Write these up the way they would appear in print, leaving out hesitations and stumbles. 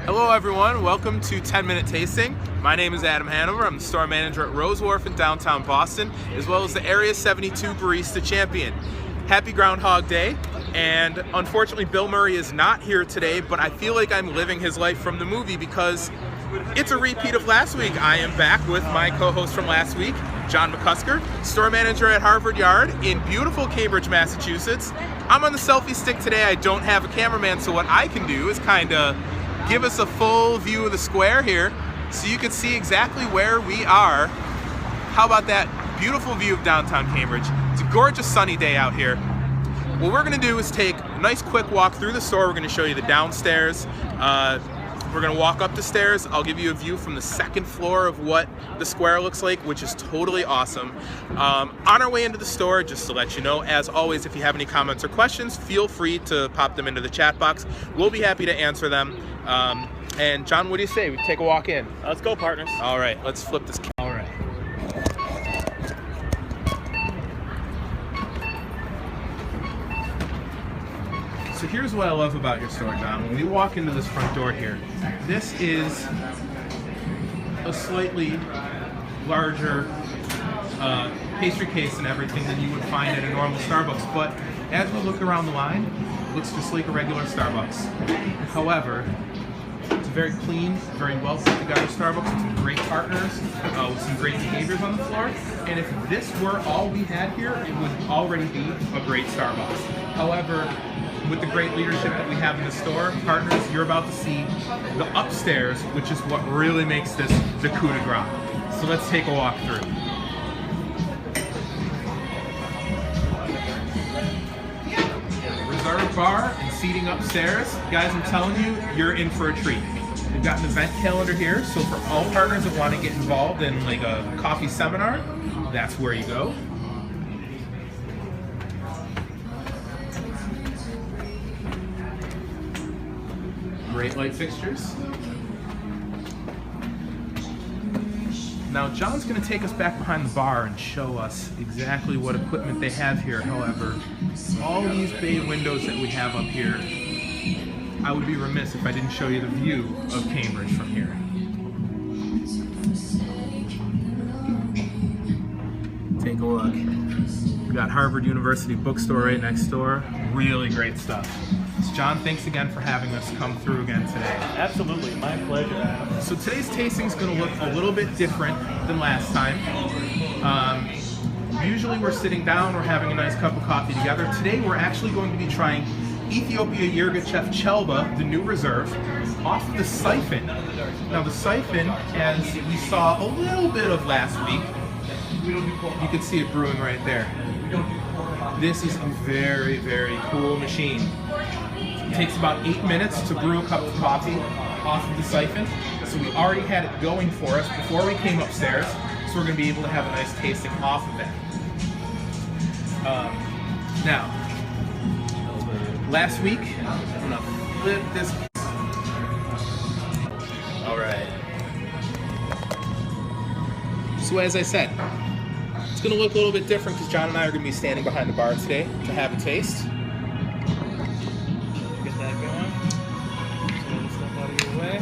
Hello everyone, welcome to 10-Minute Tasting. My name is Adam Hanover. I'm the store manager at Rose Wharf in downtown Boston, as well as the Area 72 Barista Champion. Happy Groundhog Day, and unfortunately Bill Murray is not here today, but I feel like I'm living his life from the movie because it's a repeat of last week. I am back with my co-host from last week, John McCusker, store manager at Harvard Yard in beautiful Cambridge, Massachusetts. I'm on the selfie stick today. I don't have a cameraman, so what I can do is kind of give us a full view of the square here so you can see exactly where we are. How about that beautiful view of downtown Cambridge? It's a gorgeous sunny day out here. What we're gonna do is take a nice quick walk through the store. We're gonna show you the downstairs. We're gonna walk up the stairs. I'll give you a view from the second floor of what the square looks like, which is totally awesome. On our way into the store, just to let you know, as always, if you have any comments or questions, feel free to pop them into the chat box. We'll be happy to answer them. And John, what do you say? We take a walk in. Let's go, partners. All right, let's flip this. All right. So here's what I love about your store, John. When we walk into this front door here, this is a slightly larger pastry case and everything than you would find at a normal Starbucks. But as we look around the line, it looks just like a regular Starbucks. However, it's a very clean, very well put together Starbucks with some great partners, with some great behaviors on the floor. And if this were all we had here, it would already be a great Starbucks. However, with the great leadership that we have in the store, partners, you're about to see the upstairs, which is what really makes this the coup de grace. So let's take a walk through. Reserved bar and seating upstairs. Guys, I'm telling you, you're in for a treat. We've got an event calendar here, so for all partners that want to get involved in like a coffee seminar, that's where you go. Great light fixtures. Now John's going to take us back behind the bar and show us exactly what equipment they have here. However, all these bay windows that we have up here, I would be remiss if I didn't show you the view of Cambridge from here. Take a look. We've got Harvard University bookstore right next door. Really great stuff. So John, thanks again for having us come through again today. Absolutely, my pleasure. So today's tasting is going to look a little bit different than last time. Usually we're sitting down, we're having a nice cup of coffee together. Today we're actually going to be trying Ethiopia Yirgacheffe Chelba, the new reserve, off of the siphon. Now the siphon, as we saw a little bit of last week, you can see it brewing right there. This is a very, very cool machine. It takes about 8 minutes to brew a cup of coffee off of the siphon. So we already had it going for us before we came upstairs. So we're going to be able to have a nice tasting off of that. Now, last week, I'm going to flip this. All right. So as I said, it's going to look a little bit different because John and I are going to be standing behind the bar today to have a taste. Get that going. Get this stuff out of your way.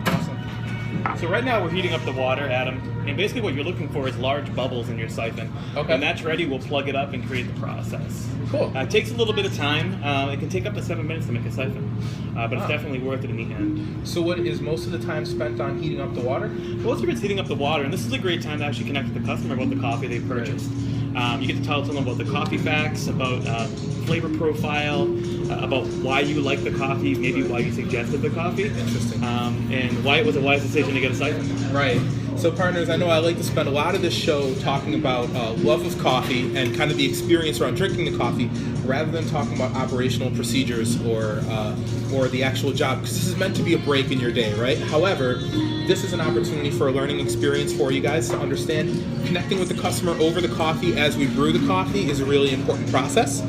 Awesome. So right now we're heating up the water, Adam, and basically what you're looking for is large bubbles in your siphon. Okay. When that's ready, we'll plug it up and create the process. Cool. It takes a little bit of time. It can take up to 7 minutes to make a siphon, but it's definitely worth it in the end. So what is most of the time spent on heating up the water? Most of it's heating up the water, and this is a great time to actually connect with the customer about the coffee they purchased. You get to tell them about the coffee facts, about flavor profile, about why you like the coffee, maybe why you suggested the coffee. Interesting. And why it was a wise decision to get a siphon. Right. So partners, I know I like to spend a lot of this show talking about love of coffee and kind of the experience around drinking the coffee, rather than talking about operational procedures or the actual job, because this is meant to be a break in your day, right? However, this is an opportunity for a learning experience for you guys to understand connecting with the customer over the coffee as we brew the coffee is a really important process.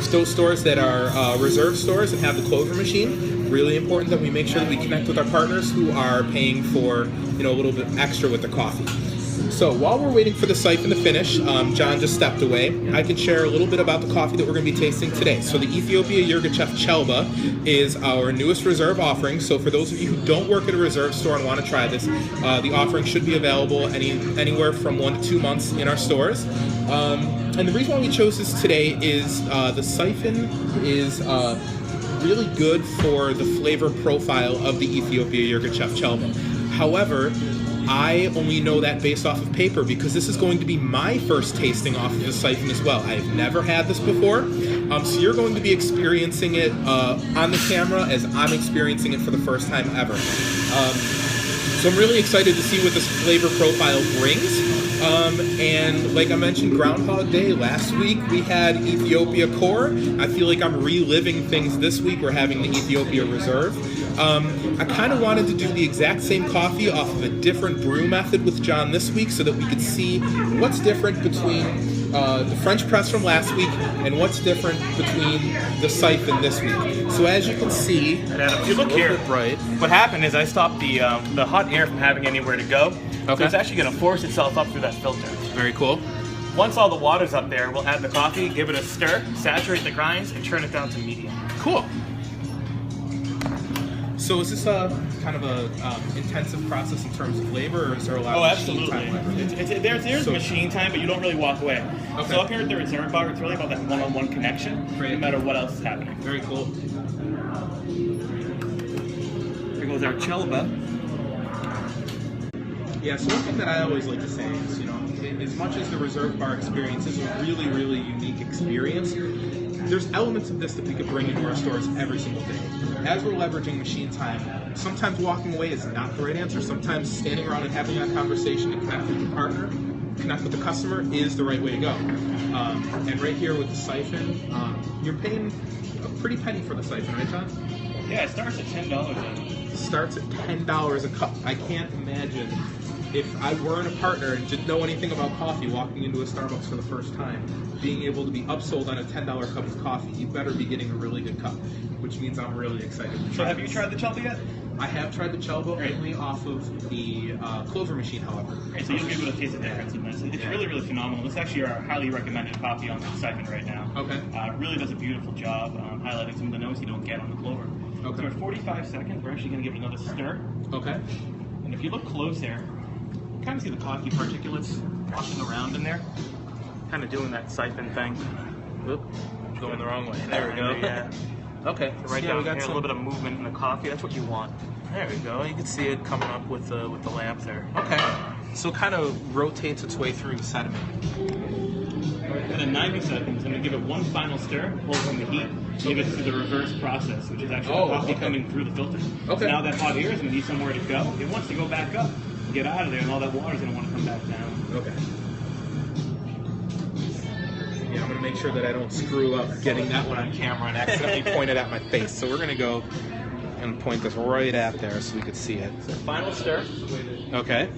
Those stores that are reserve stores and have the clover machine, really important that we make sure that we connect with our partners who are paying for, a little bit extra with the coffee. So while we're waiting for the siphon to finish, John just stepped away. I can share a little bit about the coffee that we're going to be tasting today. So the Ethiopia Yirgacheffe Chelba is our newest reserve offering. So for those of you who don't work at a reserve store and want to try this, the offering should be available anywhere from 1 to 2 months in our stores. And the reason why we chose this today is the siphon is really good for the flavor profile of the Ethiopia Yirgacheffe Chelba. However, I only know that based off of paper because this is going to be my first tasting off of the siphon as well. I've never had this before, so you're going to be experiencing it on the camera as I'm experiencing it for the first time ever. So I'm really excited to see what this flavor profile brings. And like I mentioned, Groundhog Day last week, we had Ethiopia Core. I feel like I'm reliving things this week. We're having the Ethiopia Reserve. I kind of wanted to do the exact same coffee off of a different brew method with John this week so that we could see what's different between the French press from last week and what's different between the siphon this week. So as you can see, Adam, if you look here, right, what happened is I stopped the hot air from having anywhere to go. Okay. So it's actually going to force itself up through that filter. Very cool. Once all the water's up there, we'll add the coffee, give it a stir, saturate the grinds, and turn it down to medium. Cool. So is this a kind of a intensive process in terms of labor, or is there a lot of machine time labor? There's machine time, but you don't really walk away. Okay. So up here at the reserve bar, it's really about that one-on-one connection, no matter what else is happening. Very cool. Here goes our Chelba. Yeah, so one thing that I always like to say is, as much as the reserve bar experience is a really, really unique experience, there's elements of this that we could bring into our stores every single day. As we're leveraging machine time, sometimes walking away is not the right answer. Sometimes standing around and having that conversation and connect with the partner, connect with the customer is the right way to go. And right here with the siphon, you're paying a pretty penny for the siphon, right, John? Yeah, it starts at $10. It starts at $10 a cup. I can't imagine if I weren't a partner and didn't know anything about coffee, walking into a Starbucks for the first time, being able to be upsold on a $10 cup of coffee, you better be getting a really good cup, which means I'm really excited to try. So have you tried the Chelba yet? I have tried the Chelba only off of the clover machine, however. Okay, so you'll be able to taste the difference in this. It's really, really phenomenal. This is actually our highly recommended coffee on the siphon right now. Okay. It really does a beautiful job highlighting some of the notes you don't get on the clover. Okay. So at 45 seconds, we're actually going to give it another stir. Okay. And if you look close there, you kind of see the coffee particulates washing around in there. Kind of doing that siphon thing. Whoop. Going the wrong way. There we go. Yeah. Okay. So right yeah, down we got here, a little bit of movement in the coffee. That's what you want. There we go. You can see it coming up with the lamp there. Okay. So it kind of rotates its way through the sediment. And then 90 seconds, I'm going to give it one final stir, pull from the heat, give it to the reverse process, which is actually the coffee coming through the filter. Okay. So now that hot air is going to need somewhere to go. It wants to go back up, get out of there, and all that water is going to want to come back down. Okay. Yeah, I'm going to make sure that I don't screw up getting that one on camera and accidentally point it at my face. So we're going to go and point this right at there so we can see it. So final stir. Okay.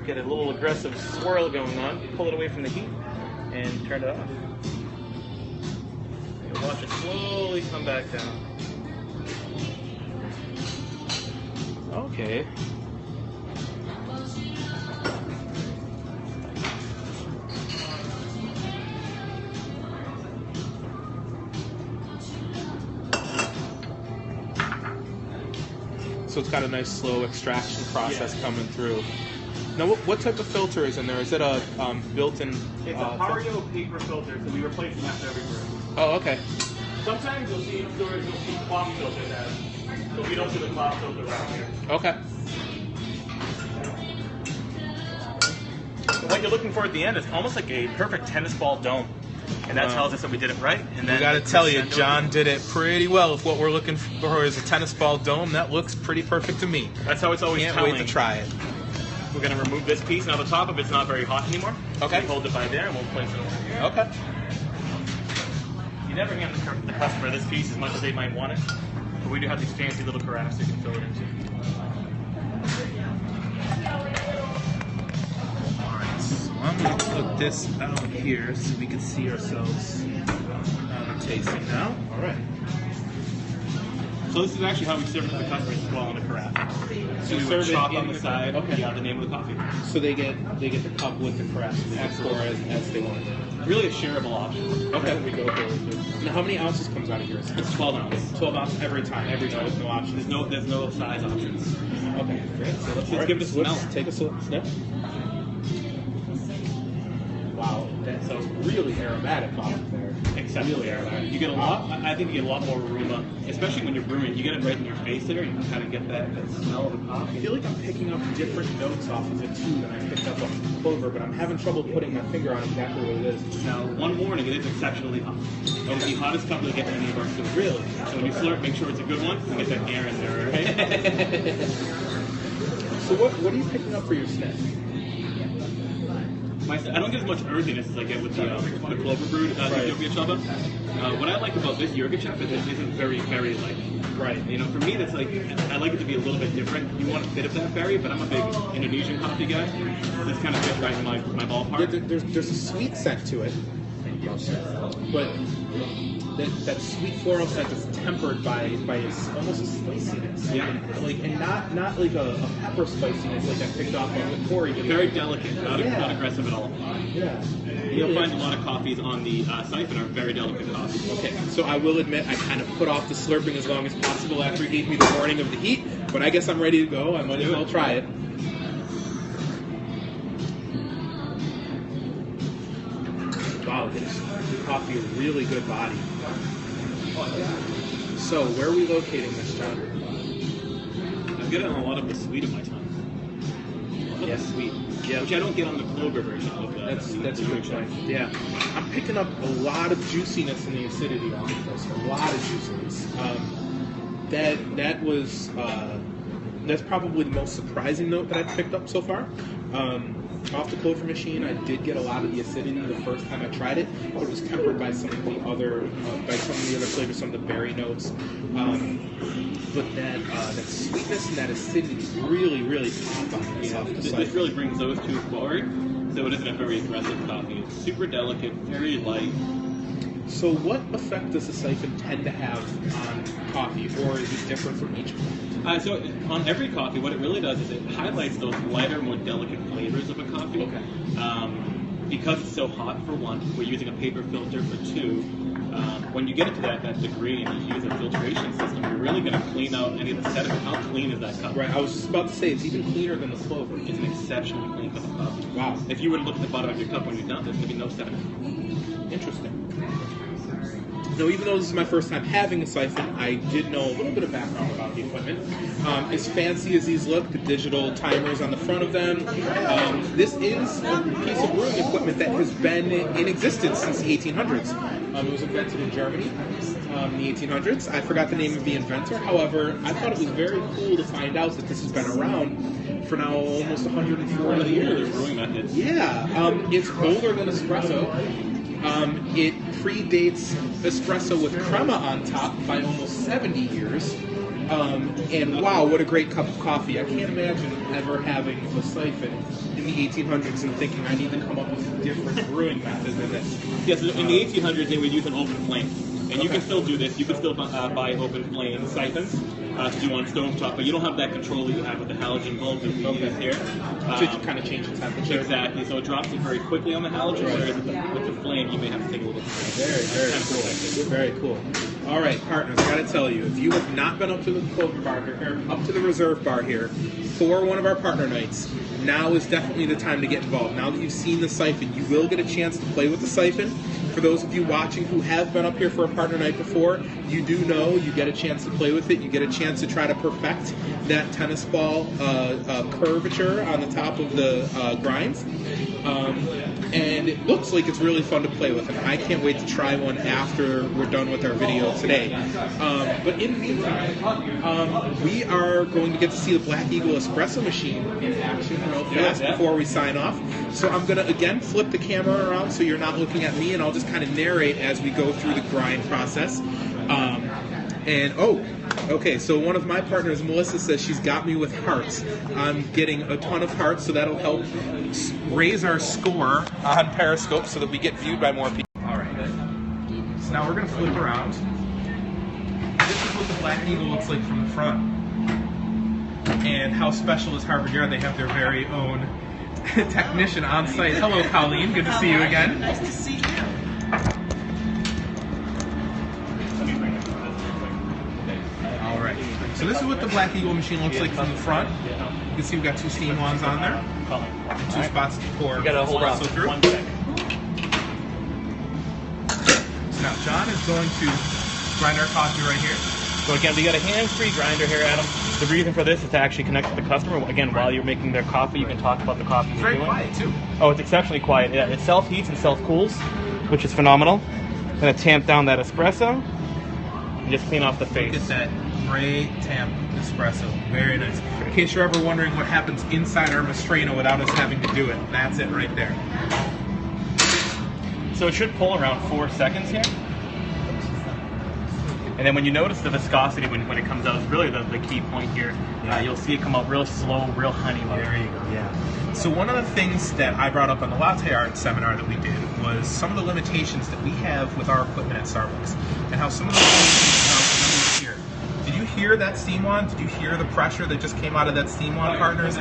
Get a little aggressive swirl going on, pull it away from the heat, and turn it off. And watch it slowly come back down. Okay. So it's got a nice slow extraction process coming through. Now, what type of filter is in there? Is it a built-in? It's a Hario paper filter, so we replace them after every brew. Oh, okay. Sometimes you'll see in stores, you'll see cloth filters out, but we don't do the cloth filter around here. Okay. So what you're looking for at the end is almost like a perfect tennis ball dome. And that tells us that we did it right. And then we got to tell you, John did it pretty well. If what we're looking for is a tennis ball dome, that looks pretty perfect to me. That's how it's always Can't telling. wait to try it. We're going to remove this piece. Now the top of it's not very hot anymore. Okay. We hold it by there and we'll place it over here. Okay. You never hand the customer this piece as much as they might want it. But we do have these fancy little carafes you can fill it into. Alright, so I'm going to put this out here so we can see ourselves on the tasting now. Alright. So So this is actually how we serve it to the customers as well in a carafe. So we would chalk on the side the name of the coffee. So they get the cup with the carafe pour as they want. Really a shareable option. Okay. We go for. Now, how many ounces comes out of yours? It's 12 ounces. 12 ounces every time. Every time. There's no options. There's no size options. Okay, great. So let's give it a smell. Take a sip. Wow, that's a really aromatic coffee there. Exceptionally aromatic. You get a lot. I think you get a lot more aroma, especially when you're brewing. You get it right in your face there. You can kind of get that smell of the coffee. I feel like I'm picking up different notes off of it too than I picked up on clover, but I'm having trouble putting my finger on exactly what it is. Now, one warning: it is exceptionally hot. It's the hottest cup we get in any of our stores. Really? So when you slurp, make sure it's a good one and get that air in there. Okay? So what are you picking up for your sniff? I don't get as much earthiness as I get with the clover brewed Ethiopia Chelba. What I like about this Yirgacheffe is it isn't very berry-like. Right. You know, for me, that's like, I like it to be a little bit different. You want a bit of that berry, but I'm a big Indonesian coffee guy. So this kind of fits right in my ballpark. There's a sweet scent to it, but that sweet floral scent is tempered by almost a spiciness. Yeah. And not like a pepper spiciness like I picked off on the Corey. Very delicate, not aggressive at all. Yeah. You'll find a lot of coffees on the siphon are very delicate coffees. Okay, so I will admit I kind of put off the slurping as long as possible after he gave me the warning of the heat, but I guess I'm ready to go. I might as well try it. Wow, this coffee is really good body. So, where are we locating this, John? I'm getting a lot of the sweet in my tongue. A lot of the sweet. Yeah, which I don't get on the clover version of that. That's a good point. Yeah. I'm picking up a lot of juiciness in the acidity off of this. A lot of juiciness. That's probably the most surprising note that I've picked up so far. Off the clover machine, I did get a lot of the acidity the first time I tried it, but it was tempered by some of the other flavors, some of the berry notes. But that sweetness and that acidity really, really pop on this off the side. This really brings those two forward, so it isn't a very aggressive coffee. It's super delicate, very light. So what effect does the siphon tend to have on coffee, or is it different from each one? So on every coffee, what it really does is it highlights those lighter, more delicate flavors of a coffee. Okay. Because it's so hot, for one, we're using a paper filter for two. When you get into that degree and you use a filtration system, you're really going to clean out any of the sediment. How clean is that cup? Right, I was just about to say, it's even cleaner than the clover. It's an exceptionally clean cup of coffee. Wow. If you were to look at the bottom of your cup when you're done, there's going to be no sediment. Interesting. Now, even though this is my first time having a siphon, I did know a little bit of background about the equipment. As fancy as these look, the digital timers on the front of them, this is a piece of brewing equipment that has been in existence since the 1800s. It was invented in Germany in the 1800s. I forgot the name of the inventor. However, I thought it was very cool to find out that this has been around for now almost 140 years. Brewing methods. Yeah, it's older than espresso. It predates espresso with crema on top by almost 70 years. And wow, what a great cup of coffee. I can't imagine ever having a siphon in the 1800s and thinking I need to come up with a different brewing method than this. Yes, in the 1800s they would use an open flame. And you can still do this. You can still buy open flame siphons to do on stovetop, but you don't have that control that you have with the halogen bulbs that we use here. So you kind of change the temperature. Exactly. So it drops it very quickly on the halogen, whereas with the flame you may have to take a little bit more. Very cool. All right, partners, I got to tell you, if you have not been up to the clover bar here, up to the reserve bar here for one of our partner nights, now is definitely the time to get involved. Now that you've seen the siphon, you will get a chance to play with the siphon. For those of you watching who have been up here for a partner night before, you do know you get a chance to play with it. You get a chance to try to perfect that tennis ball curvature on the top of the grinds. And it looks like it's really fun to play with, and I can't wait to try one after we're done with our video today. But in the meantime, we are going to get to see the Black Eagle espresso machine in action real fast before we sign off. So I'm going to, again, flip the camera around so you're not looking at me, and I'll just kind of narrate as we go through the grind process. Okay, so one of my partners, Melissa, says she's got me with hearts. I'm getting a ton of hearts, so that'll help raise our score on Periscope so that we get viewed by more people. All right. So now we're going to flip around. This is what the Black Eagle looks like from the front. And how special is Harvard Yard? They have their very own technician on site. Hello, Colleen. Good to see you again. Nice to see you. All right. So this is what the Black Eagle machine looks like from the front. You can see we've got 2 steam wands on there, and 2 spots to pour espresso through. So now John is going to grind our coffee right here. So again, we got a hands-free grinder here, Adam. The reason for this is to actually connect with the customer. Again, while you're making their coffee, you can talk about the coffee It's you're very doing. quiet too. Oh, it's exceptionally quiet. Yeah, it self-heats and self-cools, which is phenomenal. Gonna tamp down that espresso and just clean off the face. Look at that great tamp espresso. Very nice. In case you're ever wondering what happens inside our Mastreno without us having to do it, that's it right there. So it should pull around 4 seconds here. And then when you notice the viscosity when it comes out, it's really the key point here. You'll see it come out real slow, real honey. There you go. Yeah. So one of the things that I brought up on the latte art seminar that we did was some of the limitations that we have with our equipment at Starbucks, and how some of the limitations here. Did you hear that steam wand? Did you hear the pressure that just came out of that steam wand, partners?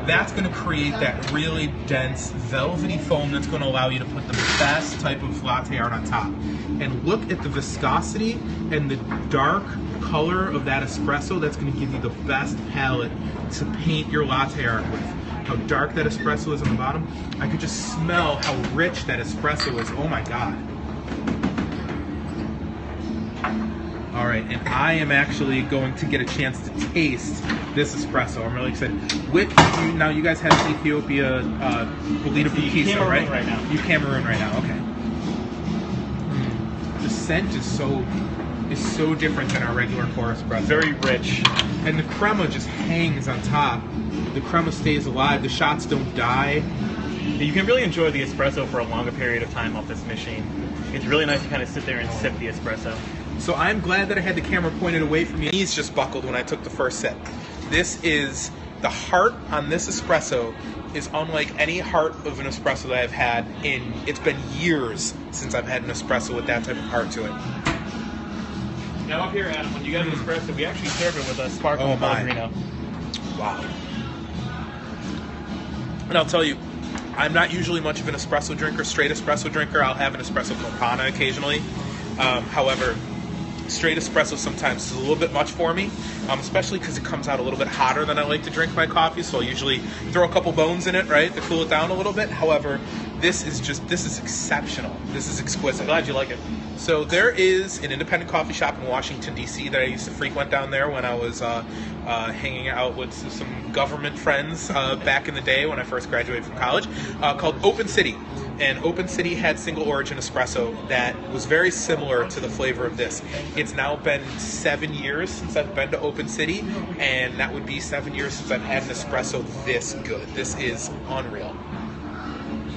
That's going to create that really dense, velvety foam that's going to allow you to put the best type of latte art on top. And look at the viscosity and the dark color of that espresso. That's going to give you the best palette to paint your latte art with. How dark that espresso is on the bottom. I could just smell how rich that espresso is. Oh my God. All right, and I am actually going to get a chance to taste this espresso. I'm really excited. Now you guys have Ethiopia Bolita Bukisa, right? Right now. You Cameroon right now, okay. The scent is so different than our regular core espresso. Very rich. And the crema just hangs on top. The crema stays alive. The shots don't die. You can really enjoy the espresso for a longer period of time off this machine. It's really nice to kind of sit there and sip the espresso. So I'm glad that I had the camera pointed away from me. My knees just buckled when I took the first sip. This is, the heart on this espresso is unlike any heart of an espresso that I've had in, it's been years since I've had an espresso with that type of heart to it. Now up here, Adam, when you get an espresso, we actually serve it with a sparkling Pellegrino. Wow. And I'll tell you, I'm not usually much of an espresso drinker, straight espresso drinker. I'll have an espresso con panna occasionally. However, straight espresso sometimes is a little bit much for me, especially because it comes out a little bit hotter than I like to drink my coffee, so I'll usually throw a couple bones in it, right, to cool it down a little bit. However, this is exceptional. This is exquisite. I'm glad you like it. So there is an independent coffee shop in Washington, D.C. that I used to frequent down there when I was hanging out with some government friends back in the day when I first graduated from college, called Open City. And Open City had single origin espresso that was very similar to the flavor of this. It's now been 7 years since I've been to Open City, and that would be 7 years since I've had an espresso this good. This is unreal.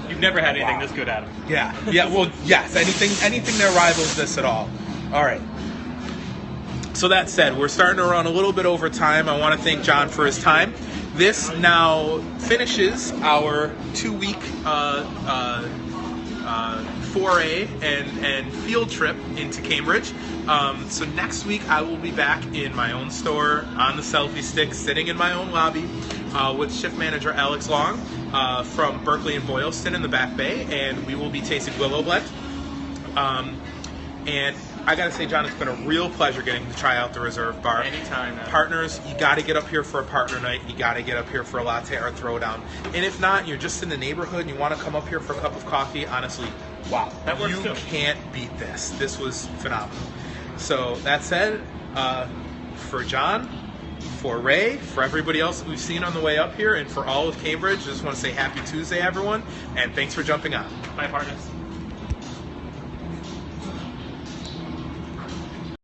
You've never had anything this good, Adam. Yeah, well, yes, anything that rivals this at all. All right. So that said, we're starting to run a little bit over time. I want to thank John for his time. This now finishes our 2-week foray and field trip into Cambridge. So next week I will be back in my own store on the selfie stick, sitting in my own lobby with shift manager Alex Long from Berkeley and Boylston in the Back Bay, and we will be tasting Willow Blend. And I gotta say, John, it's been a real pleasure getting to try out the Reserve Bar. Anytime, man. Partners, you gotta get up here for a partner night. You gotta get up here for a latte or a throwdown. And if not, you're just in the neighborhood and you wanna come up here for a cup of coffee, honestly, wow. That works you too. can't beat this. This was phenomenal. So that said, for John, for Ray, for everybody else that we've seen on the way up here, and for all of Cambridge, I just want to say happy Tuesday, everyone, and thanks for jumping on. Bye, partners.